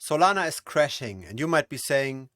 Solana is crashing, and you might be saying,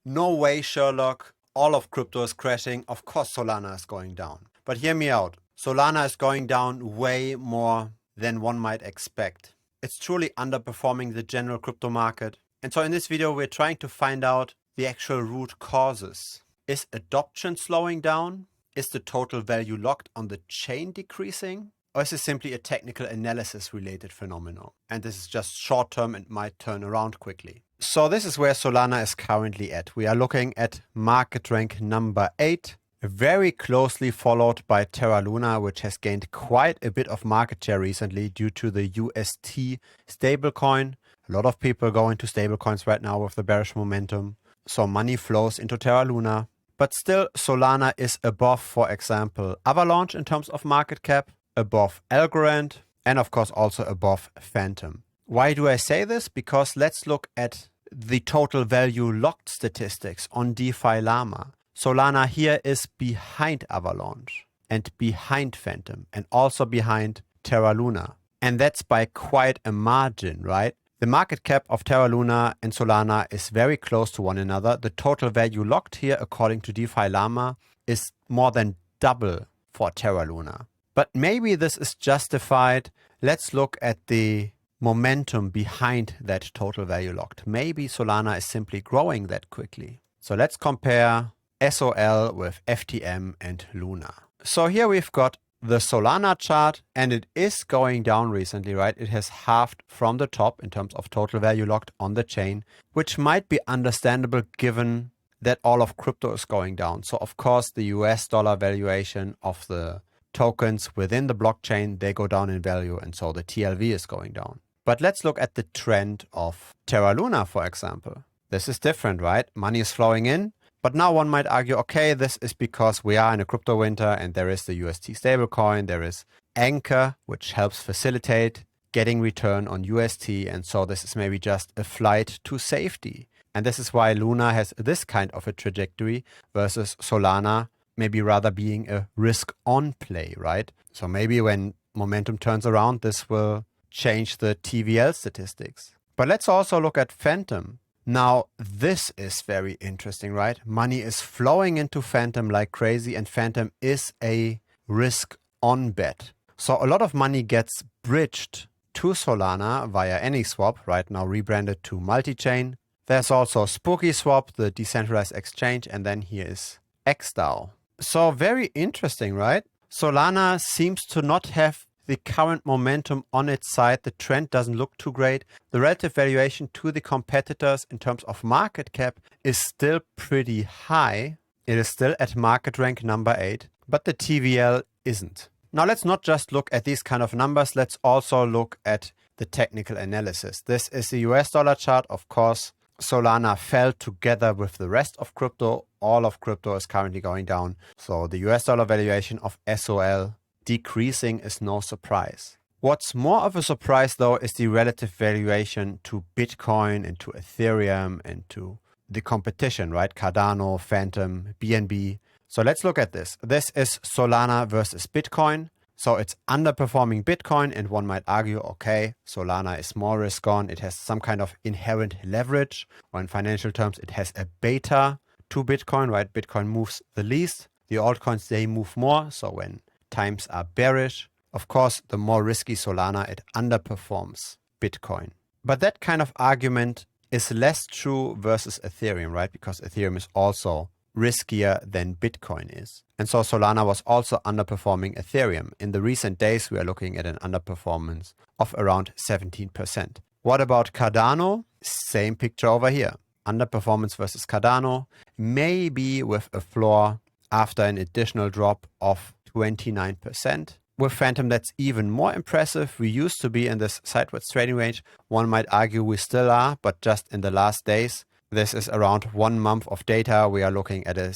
no way, Sherlock, all of crypto is crashing, of course Solana is going down. But hear me out, Solana is going down way more than one might expect. It's truly underperforming the general crypto market. And so in this video, we're trying to find out the actual root causes. Is adoption slowing down? Is the total value locked on the chain decreasing? Or is it simply a technical analysis related phenomenon? And this is just short term and might turn around quickly. So this is where Solana is currently at. We are looking at market rank number 8, very closely followed by Terra Luna, which has gained quite a bit of market share recently due to the UST stablecoin. A lot of people go into stablecoins right now with the bearish momentum. So money flows into Terra Luna. But still, Solana is above, for example, Avalanche in terms of market cap, above Algorand, and of course also above Phantom. Why do I say this? Because let's look at the total value locked statistics on DeFi Llama. Solana here is behind Avalanche and behind Phantom and also behind Terra Luna. And that's by quite a margin, right? The market cap of Terra Luna and Solana is very close to one another. The total value locked here, according to DeFi Llama, is more than double for Terra Luna. But maybe this is justified. Let's look at the momentum behind that total value locked. Maybe Solana is simply growing that quickly. So let's compare SOL with FTM and Luna. So here we've got the Solana chart, and it is going down recently, right? It has halved from the top in terms of total value locked on the chain, which might be understandable given that all of crypto is going down. So of course, the US dollar valuation of the tokens within the blockchain, they go down in value, and so the TLV is going down. But let's look at the trend of Terra Luna, for example. This is different, right? Money is flowing in. But now one might argue, okay, this is because we are in a crypto winter and there is the UST stablecoin, there is Anchor, which helps facilitate getting return on UST. And so this is maybe just a flight to safety. And this is why Luna has this kind of a trajectory versus Solana maybe rather being a risk on play, right? So maybe when momentum turns around, this will change the TVL statistics. But let's also look at Phantom. Now, this is very interesting, right? Money is flowing into Phantom like crazy, and Phantom is a risk-on bet. So a lot of money gets bridged to Solana via AnySwap, right now rebranded to Multichain. There's also SpookySwap, the decentralized exchange, and then here is XDAO. So very interesting, right? Solana seems to not have the current momentum on its side. The trend doesn't look too great. The relative valuation to the competitors in terms of market cap is still pretty high. It is still at market rank number 8, but the TVL isn't. Now let's not just look at these kind of numbers. Let's also look at the technical analysis. This is the US dollar chart. Of course, Solana fell together with the rest of crypto. All of crypto is currently going down. So the US dollar valuation of SOL decreasing is no surprise. What's more of a surprise though is the relative valuation to Bitcoin and to Ethereum and to the competition, right? Cardano, Phantom, BNB. So let's look at this. This is Solana versus Bitcoin. So it's underperforming Bitcoin, and one might argue, okay, Solana is more risk on. It has some kind of inherent leverage, or in financial terms, it has a beta to Bitcoin, right? Bitcoin moves the least. The altcoins, they move more. So when times are bearish, of course, the more risky Solana, it underperforms Bitcoin. But that kind of argument is less true versus Ethereum, right? Because Ethereum is also riskier than Bitcoin is. And so Solana was also underperforming Ethereum. In the recent days, we are looking at an underperformance of around 17%. What about Cardano? Same picture over here. Underperformance versus Cardano, maybe with a floor after an additional drop of 29%. With Phantom, that's even more impressive. We used to be in this sideways trading range. One might argue we still are, but just in the last days, this is around 1 month of data. We are looking at a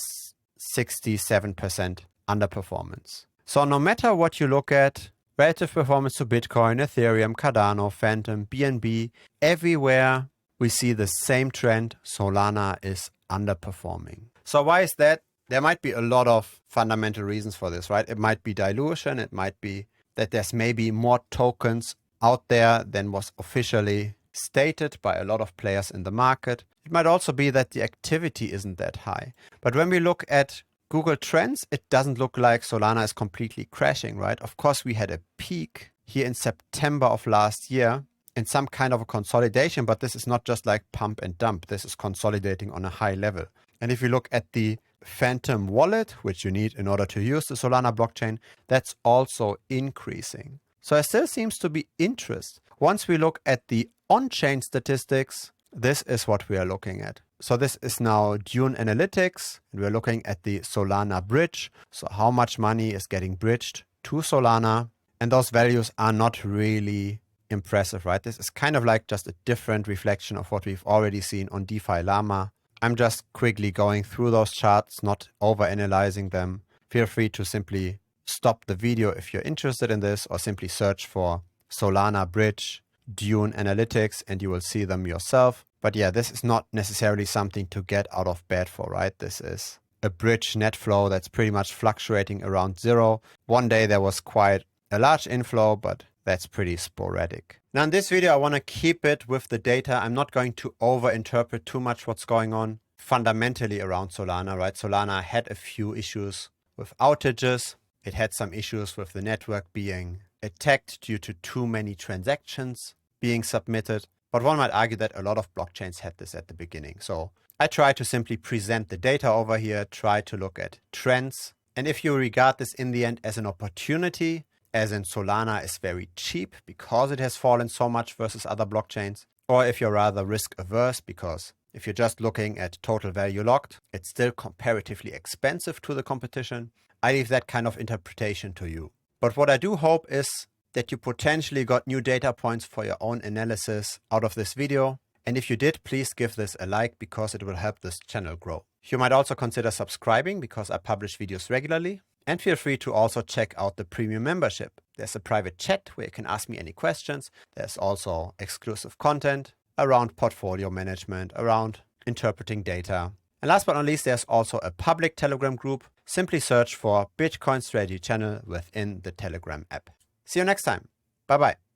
67% underperformance. So no matter what you look at, relative performance to Bitcoin, Ethereum, Cardano, Phantom, BNB, everywhere we see the same trend. Solana is underperforming. So why is that? There might be a lot of fundamental reasons for this, right? It might be dilution. It might be that there's maybe more tokens out there than was officially stated by a lot of players in the market. It might also be that the activity isn't that high. But when we look at Google Trends, it doesn't look like Solana is completely crashing, right? Of course, we had a peak here in September of last year in some kind of a consolidation, but this is not just like pump and dump. This is consolidating on a high level. And if you look at the Phantom wallet, which you need in order to use the Solana blockchain, that's also increasing. So there still seems to be interest. Once we look at the on-chain statistics, this is what we are looking at. So this is now Dune Analytics, and we're looking at the Solana bridge. So how much money is getting bridged to Solana? And those values are not really impressive, right? This is kind of like just a different reflection of what we've already seen on DeFi Llama. I'm just quickly going through those charts, not over-analyzing them. Feel free to simply stop the video if you're interested in this, or simply search for Solana Bridge, Dune Analytics, and you will see them yourself. But yeah, this is not necessarily something to get out of bed for, right? This is a bridge net flow that's pretty much fluctuating around zero. One day there was quite a large inflow, but that's pretty sporadic. Now in this video, I want to keep it with the data. I'm not going to over-interpret too much what's going on fundamentally around Solana, right? Solana had a few issues with outages. It had some issues with the network being attacked due to too many transactions being submitted. But one might argue that a lot of blockchains had this at the beginning. So I try to simply present the data over here, try to look at trends. And if you regard this in the end as an opportunity, as in Solana is very cheap because it has fallen so much versus other blockchains, or if you're rather risk averse because if you're just looking at total value locked, it's still comparatively expensive to the competition, I leave that kind of interpretation to you. But what I do hope is that you potentially got new data points for your own analysis out of this video. And if you did, please give this a like because it will help this channel grow. You might also consider subscribing because I publish videos regularly. And feel free to also check out the premium membership. There's a private chat where you can ask me any questions. There's also exclusive content around portfolio management, around interpreting data. And last but not least, there's also a public Telegram group. Simply search for Bitcoin Strategy Channel within the Telegram app. See you next time. Bye-bye.